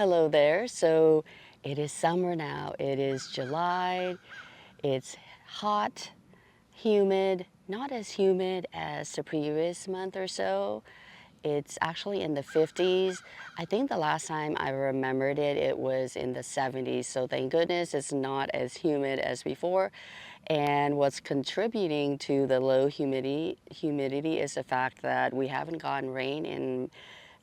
Hello there. So it is summer now. It is July. It's hot, humid, not as humid as the previous month or so. It's actually in the 50s. I think the last time I remembered it, it was in the 70s. So thank goodness it's not as humid as before. And what's contributing to the low humidity is the fact that we haven't gotten rain in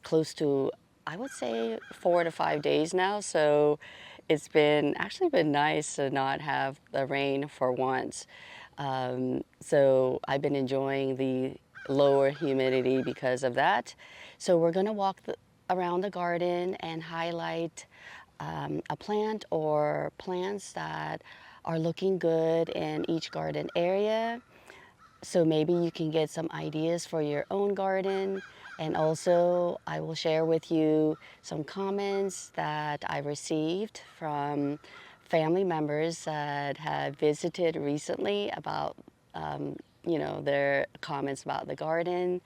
close to, I would say, 4 to 5 days now. So it's been actually been nice to not have the rain for once. So I've been enjoying the lower humidity because of that. So we're going to walk around the garden and highlight a plant or plants that are looking good in each garden area. So maybe you can get some ideas for your own garden. And also I will share with you some comments that I received from family members that have visited recently about, their comments about the garden.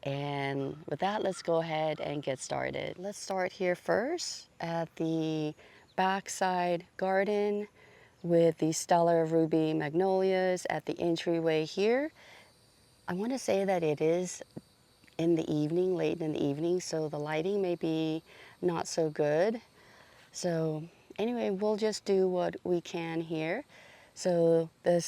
And with that, let's go ahead and get started. Let's start here first at the backside garden with the stellar ruby magnolias at the entryway here. I want to say that it is in the evening, late in the evening, so the lighting may be not so good. So anyway, we'll just do what we can here. So the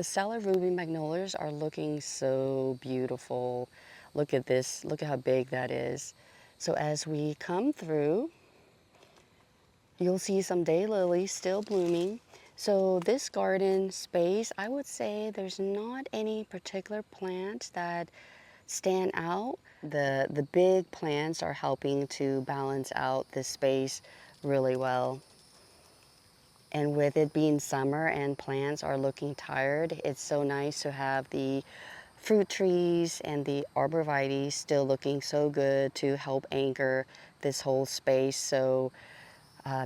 stellar ruby magnolias are looking so beautiful. Look at this, look at how big that is. So as we come through, you'll see some daylilies still blooming. So this garden space, I would say there's not any particular plants that stand out. The big plants are helping to balance out this space really well. And with it being summer and plants are looking tired, it's so nice to have the fruit trees and the arborvitae still looking so good to help anchor this whole space. So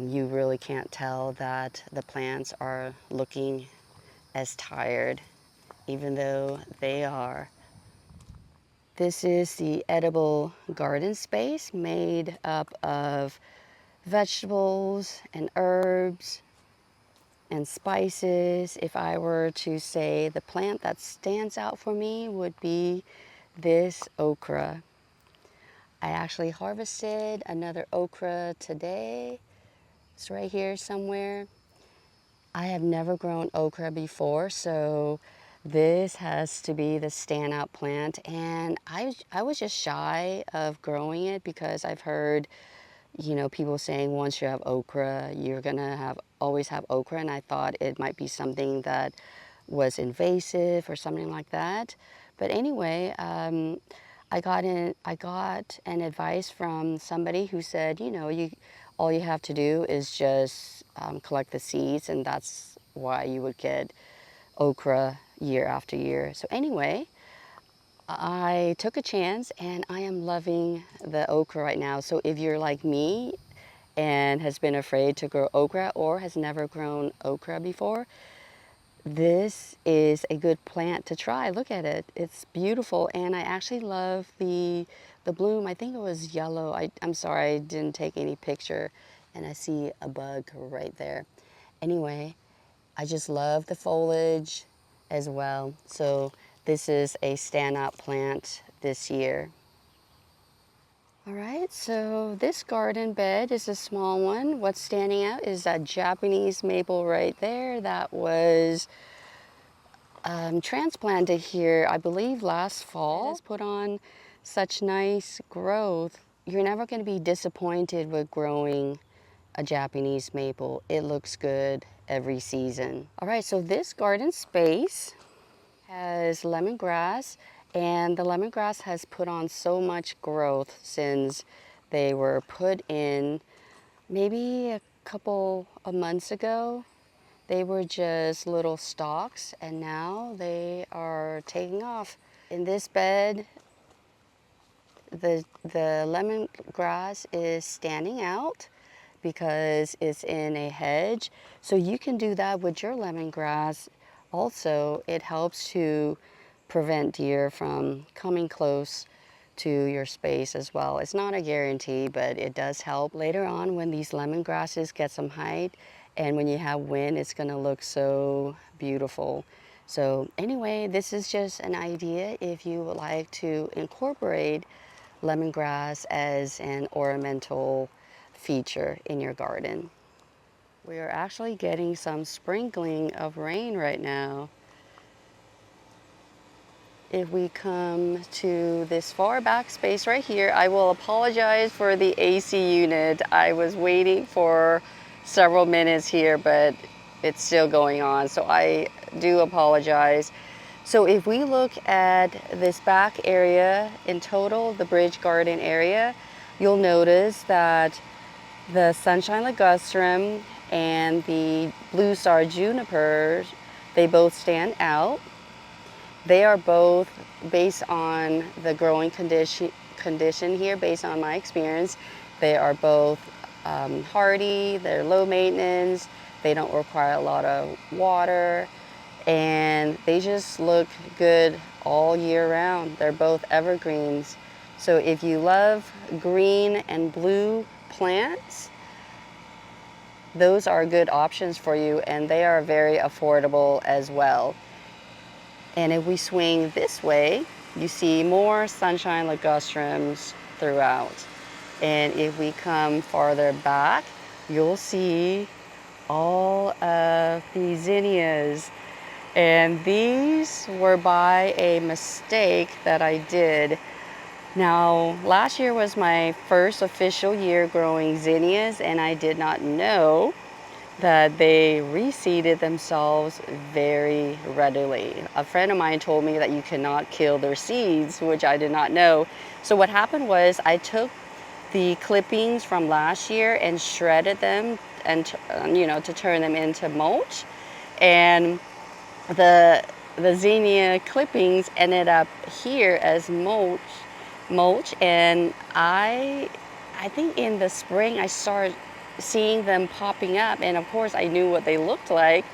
you really can't tell that the plants are looking as tired, even though they are. This is the edible garden space made up of vegetables and herbs and spices. If I were to say the plant that stands out for me would be this okra. I actually harvested another okra today. It's right here somewhere. I have never grown okra before, so this has to be the standout plant. And I was just shy of growing it because I've heard, people saying once you have okra, you're gonna always have okra, and I thought it might be something that was invasive or something like that. But anyway, I got an advice from somebody who said, all you have to do is just collect the seeds, and that's why you would get okra year after year. So anyway, I took a chance and I am loving the okra right now. So if you're like me and has been afraid to grow okra or has never grown okra before, this is a good plant to try. Look at it. It's beautiful, and I actually love the bloom. I think it was yellow. I'm sorry, I didn't take any picture, and I see a bug right there. Anyway, I just love the foliage as well. So this is a standout plant this year. All right, so this garden bed is a small one. What's standing out is that Japanese maple right there that was transplanted here, I believe last fall. It has put on such nice growth. You're never going to be disappointed with growing a Japanese maple. It looks good every season. All right, so this garden space has lemongrass, and the lemongrass has put on so much growth since they were put in maybe a couple of months ago. They were just little stalks, and now they are taking off. In this bed, the lemongrass is standing out because it's in a hedge. So you can do that with your lemongrass. Also, it helps to prevent deer from coming close to your space as well. It's not a guarantee, but it does help. Later on, when these lemongrasses get some height and when you have wind, it's gonna look so beautiful. So anyway, this is just an idea if you would like to incorporate lemongrass as an ornamental feature in your garden. We are actually getting some sprinkling of rain right now. If we come to this far back space right here, I will apologize for the AC unit. I was waiting for several minutes here, but it's still going on, so I do apologize. So if we look at this back area in total, the bridge garden area, you'll notice that the sunshine ligustrum and the blue star junipers, they both stand out. They are both, based on the growing condition here, based on my experience, they are both hardy, they're low maintenance, they don't require a lot of water, and they just look good all year round. They're both evergreens. So if you love green and blue plants, those are good options for you, and they are very affordable as well. And if we swing this way, you see more sunshine ligustrums throughout. And if we come farther back, you'll see all of the zinnias. And these were by a mistake that I did. Now, last year was my first official year growing zinnias, and I did not know that they reseeded themselves very readily. A friend of mine told me that you cannot kill their seeds, which I did not know. So what happened was I took the clippings from last year and shredded them and to turn them into mulch, and the zinnia clippings ended up here as mulch, and I think in the spring I started seeing them popping up, and of course I knew what they looked like,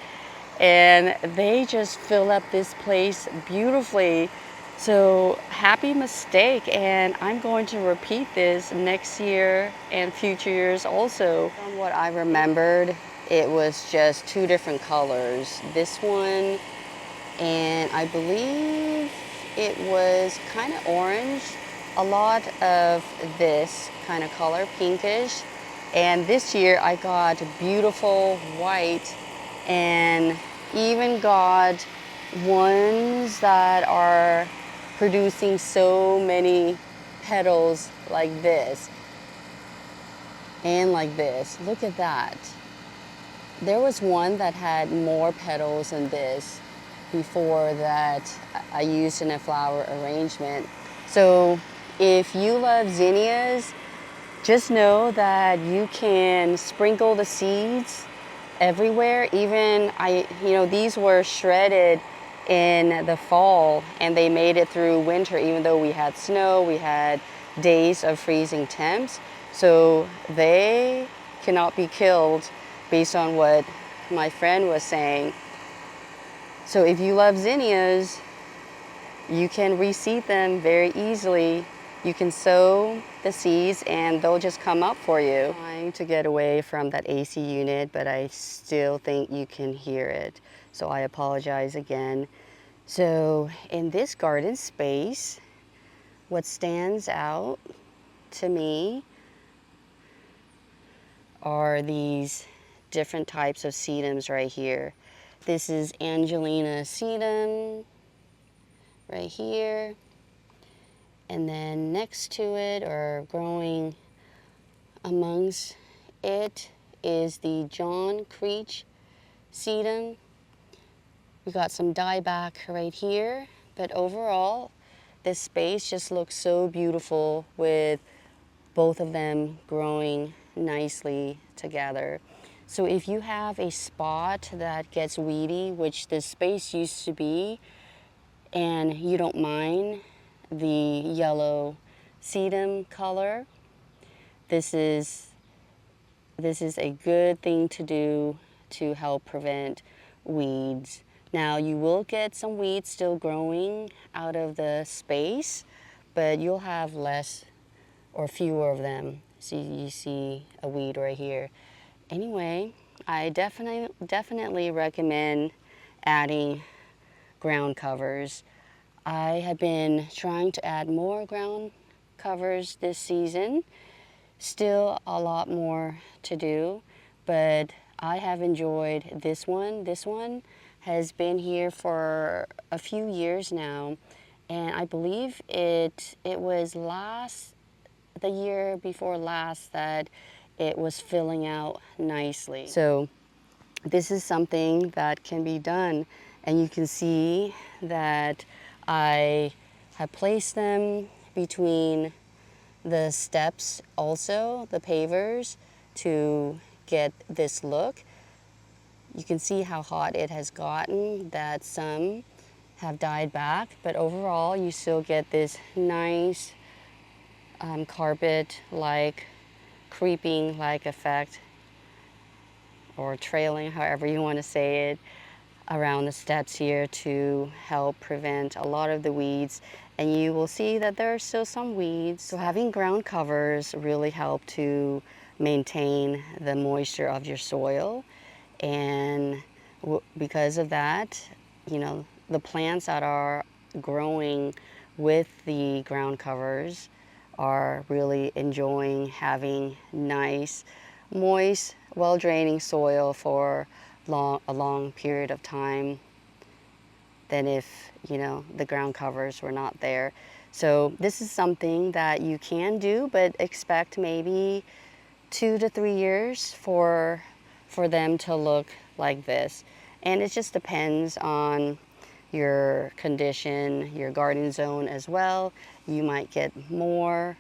and they just fill up this place beautifully. So happy mistake, and I'm going to repeat this next year and future years also. From what I remembered, it was just two different colors. This one, and I believe it was kind of orange. A lot of this kind of color, pinkish. And this year I got beautiful white, and even got ones that are producing so many petals like this and like this. Look at that. There was one that had more petals than this before that I used in a flower arrangement. So if you love zinnias, just know that you can sprinkle the seeds everywhere. Even these were shredded in the fall, and they made it through winter, even though we had snow, we had days of freezing temps. So they cannot be killed based on what my friend was saying. So if you love zinnias, you can reseed them very easily. You can sow the seeds and they'll just come up for you. I'm trying to get away from that AC unit, but I still think you can hear it. So I apologize again. So in this garden space, what stands out to me are these different types of sedums right here. This is Angelina sedum right here. And then next to it, or growing amongst it, is the John Creech sedum. We got some dieback right here, but overall, this space just looks so beautiful with both of them growing nicely together. So if you have a spot that gets weedy, which this space used to be, and you don't mind the yellow sedum color, this is a good thing to do to help prevent weeds. Now you will get some weeds still growing out of the space, but you'll have less or fewer of them. So you see a weed right here. Anyway, I definitely recommend adding ground covers. I have been trying to add more ground covers this season. Still a lot more to do, but I have enjoyed this one. This one has been here for a few years now, and I believe it was the year before last that it was filling out nicely. So this is something that can be done, and you can see that I have placed them between the steps, also the pavers, to get this look. You can see how hot it has gotten, that some have died back, but overall you still get this nice carpet-like, creeping-like effect, or trailing, however you want to say it, around the steps here to help prevent a lot of the weeds. And you will see that there are still some weeds. So having ground covers really help to maintain the moisture of your soil. And because of that, you know, the plants that are growing with the ground covers are really enjoying having nice, moist, well-draining soil for a long period of time than if, you know, the ground covers were not there. So this is something that you can do, but expect maybe 2 to 3 years for them to look like this. And it just depends on your condition, your garden zone as well. You might get more,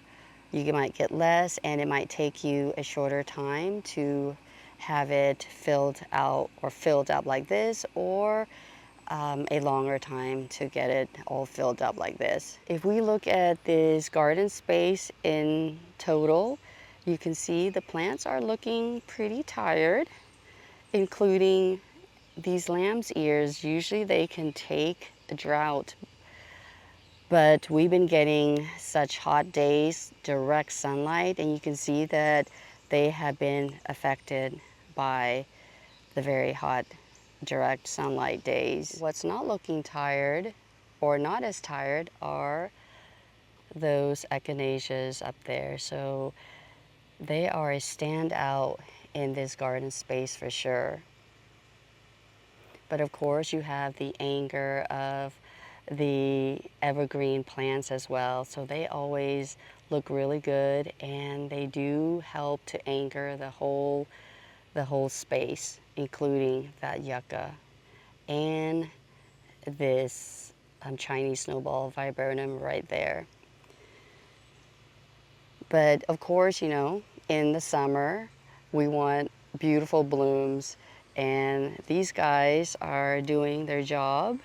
you might get less, and it might take you a shorter time to have it filled out or filled up like this, or a longer time to get it all filled up like this. If we look at this garden space in total, you can see the plants are looking pretty tired, including these lamb's ears. Usually they can take a drought, but we've been getting such hot days, direct sunlight, and you can see that they have been affected by the very hot, direct sunlight days. What's not looking tired, or not as tired, are those echinaceas up there. So they are a standout in this garden space for sure. But of course you have the anger of the evergreen plants as well. So they always look really good, and they do help to anchor the whole space, including that yucca and this Chinese snowball viburnum right there. But of course, you know, in the summer, we want beautiful blooms, and these guys are doing their job.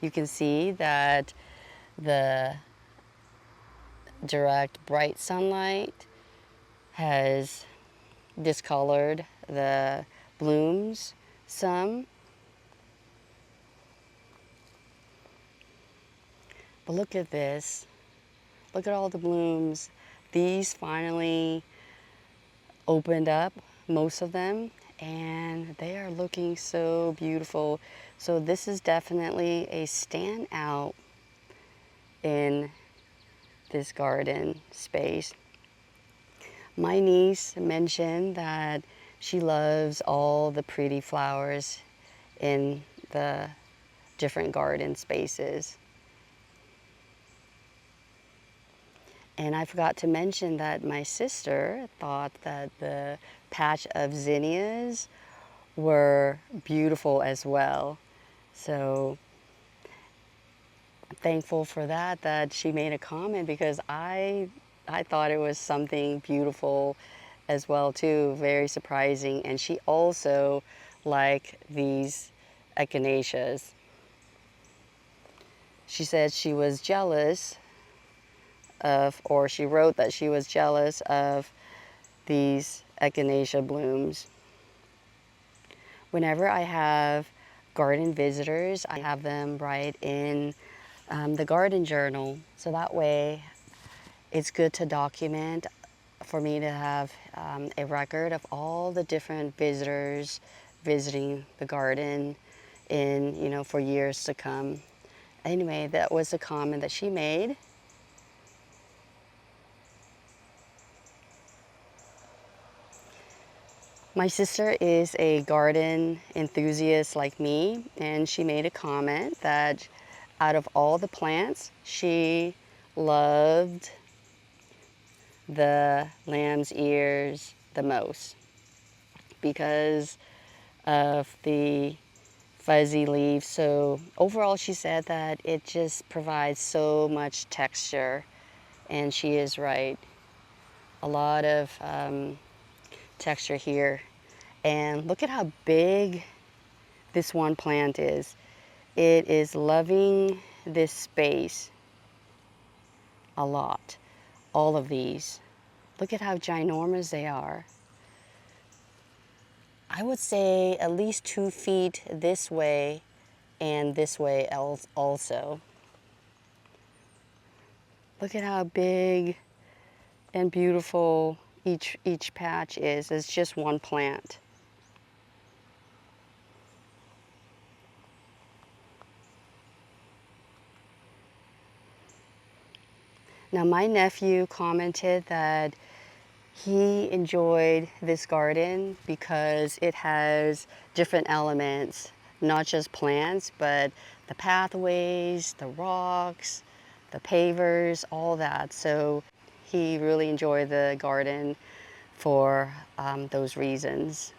You can see that the direct bright sunlight has discolored the blooms some. But look at this. Look at all the blooms. These finally opened up, most of them, and they are looking so beautiful. So this is definitely a standout in this garden space. My niece mentioned that she loves all the pretty flowers in the different garden spaces. And I forgot to mention that my sister thought that the patch of zinnias were beautiful as well. So I'm thankful for that she made a comment, because I thought it was something beautiful as well too, very surprising. And she also liked these echinaceas. She said she was jealous of, or she wrote that she was jealous of these echinacea blooms. Whenever I have garden visitors, I have them write in the garden journal. So that way it's good to document for me to have a record of all the different visitors visiting the garden in, for years to come. Anyway, that was a comment that she made. My sister is a garden enthusiast like me, and she made a comment that out of all the plants, she loved the lamb's ears the most because of the fuzzy leaves. So overall, she said that it just provides so much texture, and she is right. A lot of texture here. And look at how big this one plant is. It is loving this space a lot. All of these. Look at how ginormous they are. I would say at least 2 feet this way and this way also. Look at how big and beautiful each patch is. It's just one plant. Now my nephew commented that he enjoyed this garden because it has different elements, not just plants, but the pathways, the rocks, the pavers, all that. So he really enjoyed the garden for those reasons.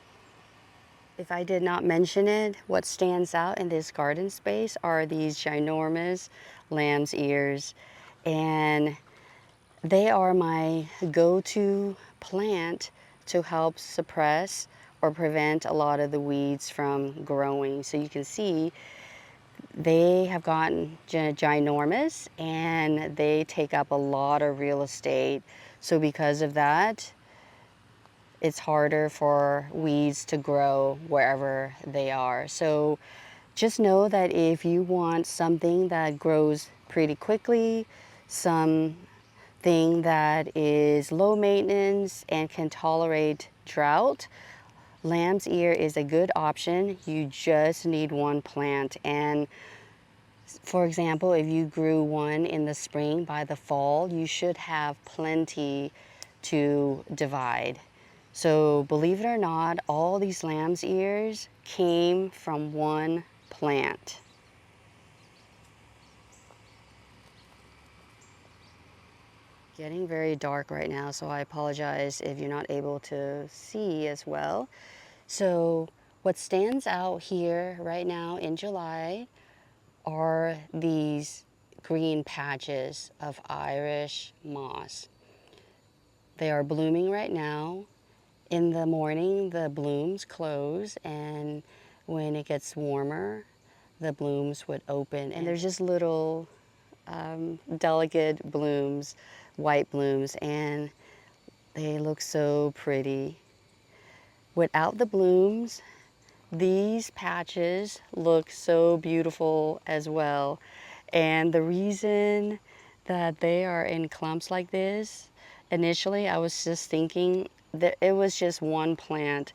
If I did not mention it, what stands out in this garden space are these ginormous lamb's ears. And they are my go-to plant to help suppress or prevent a lot of the weeds from growing. So you can see they have gotten ginormous and they take up a lot of real estate. So because of that, it's harder for weeds to grow wherever they are. So just know that if you want something that grows pretty quickly, something that is low maintenance and can tolerate drought, lamb's ear is a good option. You just need one plant. And for example, if you grew one in the spring, by the fall, you should have plenty to divide. So believe it or not, all these lamb's ears came from one plant. Getting very dark right now, so I apologize if you're not able to see as well. So what stands out here right now in July are these green patches of Irish moss. They are blooming right now. In the morning, the blooms close, and when it gets warmer, the blooms would open. And there's just little delicate blooms, white blooms, and they look so pretty. Without the blooms, these patches look so beautiful as well. And the reason that they are in clumps like this, initially I was just thinking that it was just one plant.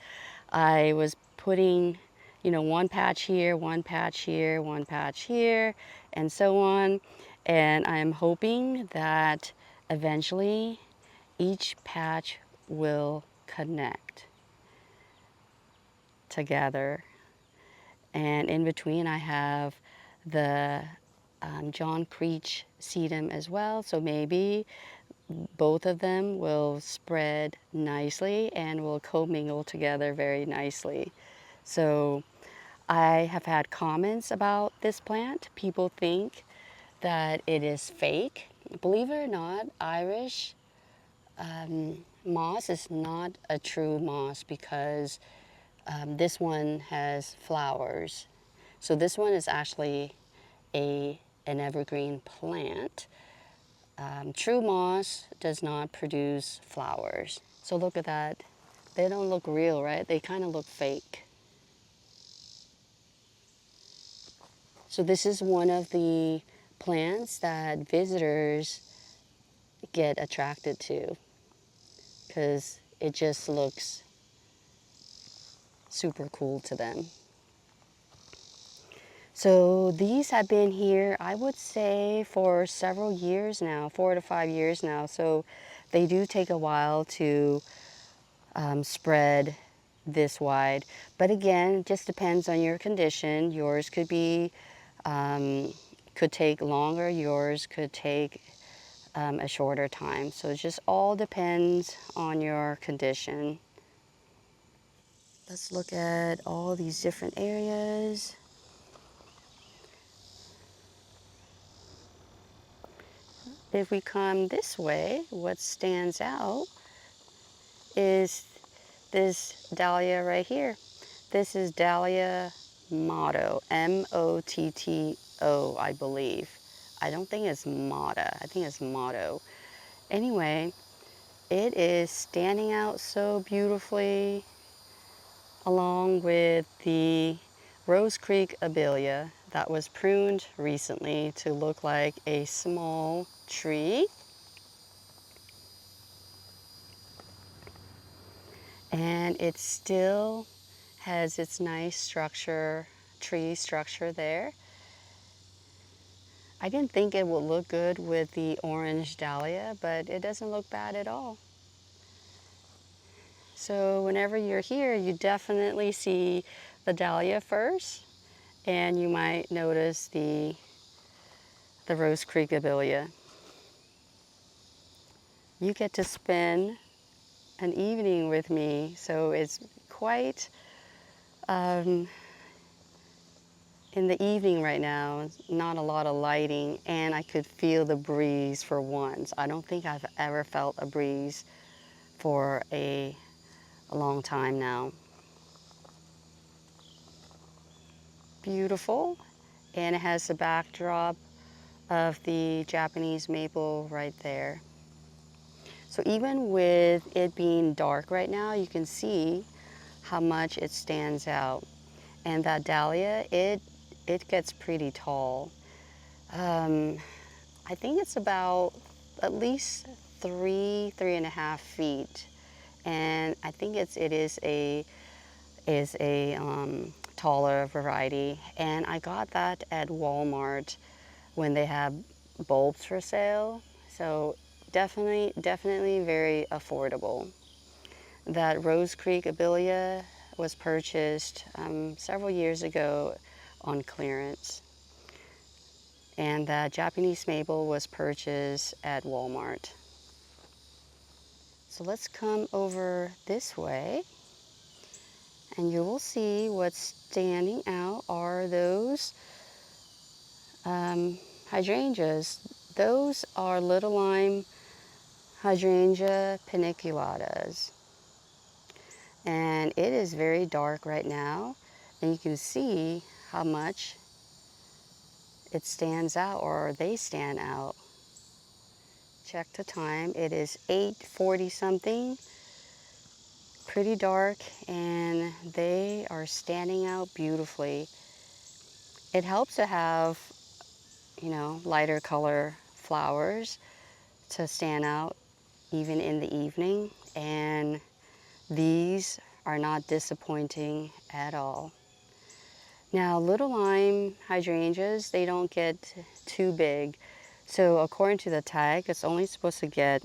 I was putting, one patch here, one patch here, one patch here, and so on. And I'm hoping that eventually each patch will connect together. And in between I have the John Creech sedum as well. So maybe both of them will spread nicely and will commingle together very nicely. So I have had comments about this plant. People think that it is fake. Believe it or not, Irish moss is not a true moss because this one has flowers. So this one is actually an evergreen plant. True moss does not produce flowers. So look at that. They don't look real, right? They kind of look fake. So this is one of the plants that visitors get attracted to because it just looks super cool to them. So these have been here, I would say, for several years now, 4 to 5 years now. So they do take a while to spread this wide. But again, it just depends on your condition. Yours could be, could take longer. Yours could take a shorter time. So it just all depends on your condition. Let's look at all these different areas. If we come this way, what stands out is this dahlia right here. This is Dahlia Motto, Motto, I believe. I don't think it's Mata, I think it's Motto. Anyway, it is standing out so beautifully along with the Rose Creek Abelia that was pruned recently to look like a small tree. And it still has its nice structure, tree structure there. I didn't think it would look good with the orange dahlia, but it doesn't look bad at all. So whenever you're here, you definitely see the dahlia first, and you might notice the Rose Creek Abelia. You get to spend an evening with me, so it's quite in the evening right now, not a lot of lighting, and I could feel the breeze for once. I don't think I've ever felt a breeze for a long time now. Beautiful, and it has the backdrop of the Japanese maple right there. So even with it being dark right now, you can see how much it stands out. And that dahlia, it gets pretty tall. I think it's about at least 3.5 feet, and I think it is a taller variety. And I got that at Walmart when they have bulbs for sale. So definitely very affordable. That Rose Creek Abelia was purchased several years ago on clearance. And the Japanese maple was purchased at Walmart. So let's come over this way, and you will see what's standing out are those hydrangeas. Those are little lime hydrangea paniculatas. And it is very dark right now, and you can see how much it stands out, or they stand out. Check the time, it is 8:40 something, pretty dark, and they are standing out beautifully. It helps to have, lighter color flowers to stand out even in the evening, and these are not disappointing at all. Now, little lime hydrangeas, they don't get too big. So according to the tag, it's only supposed to get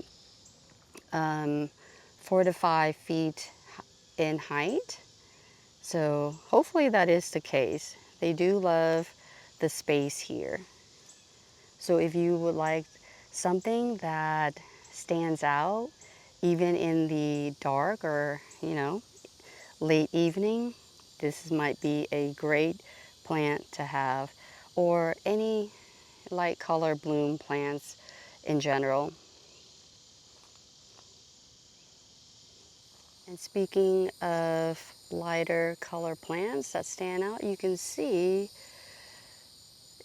4 to 5 feet in height. So hopefully that is the case. They do love the space here. So if you would like something that stands out, even in the dark or, late evening, this might be a great plant to have, or any light color bloom plants in general. And speaking of lighter color plants that stand out, you can see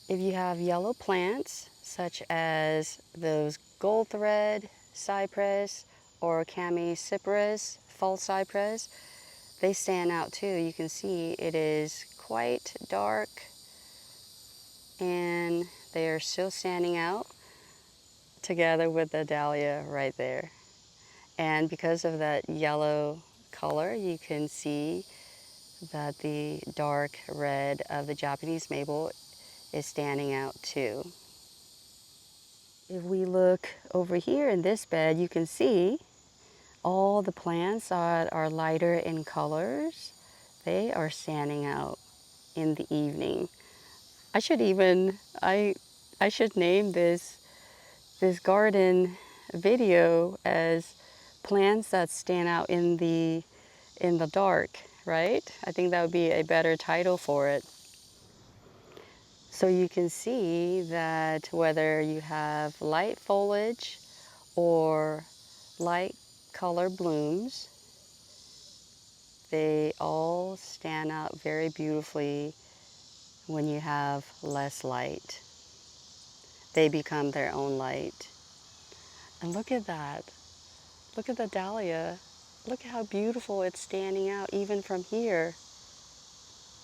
if you have yellow plants such as those gold thread cypress or Chamaecyparis false cypress, they stand out too. You can see it is quite dark, and They are still standing out together with the dahlia right there. And because of that yellow color, you can see that the dark red of the Japanese maple is standing out too. If we look over here in this bed, you can see all the plants that are lighter in colors. They are standing out in the evening. I should name this garden video as plants that stand out in the dark, right? I think that would be a better title for it. So you can see that whether you have light foliage or light color blooms, they all stand out very beautifully when you have less light. They become their own light. And look at that. Look at the dahlia. Look at how beautiful it's standing out even from here.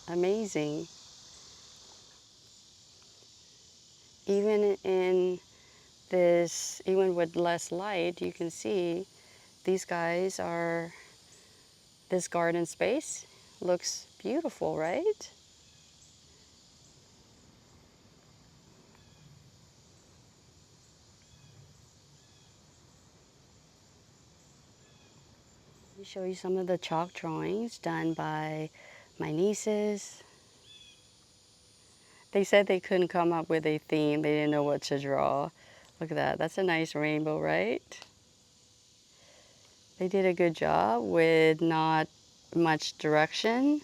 Amazing. Even in this, even with less light, you can see these guys are, this garden space looks beautiful, right? Let me show you some of the chalk drawings done by my nieces. They said they couldn't come up with a theme. They didn't know what to draw. Look at that. That's a nice rainbow, right? They did a good job with not much direction.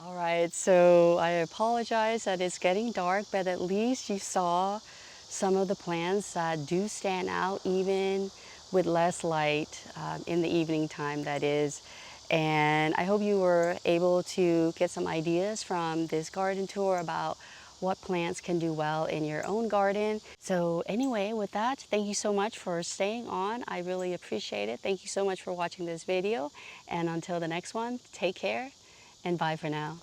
All right, so I apologize that it's getting dark, but at least you saw some of the plants that do stand out even with less light in the evening time, that is. And I hope you were able to get some ideas from this garden tour about what plants can do well in your own garden. So anyway, with that, thank you so much for staying on. I really appreciate it. Thank you so much for watching this video. And until the next one, take care and bye for now.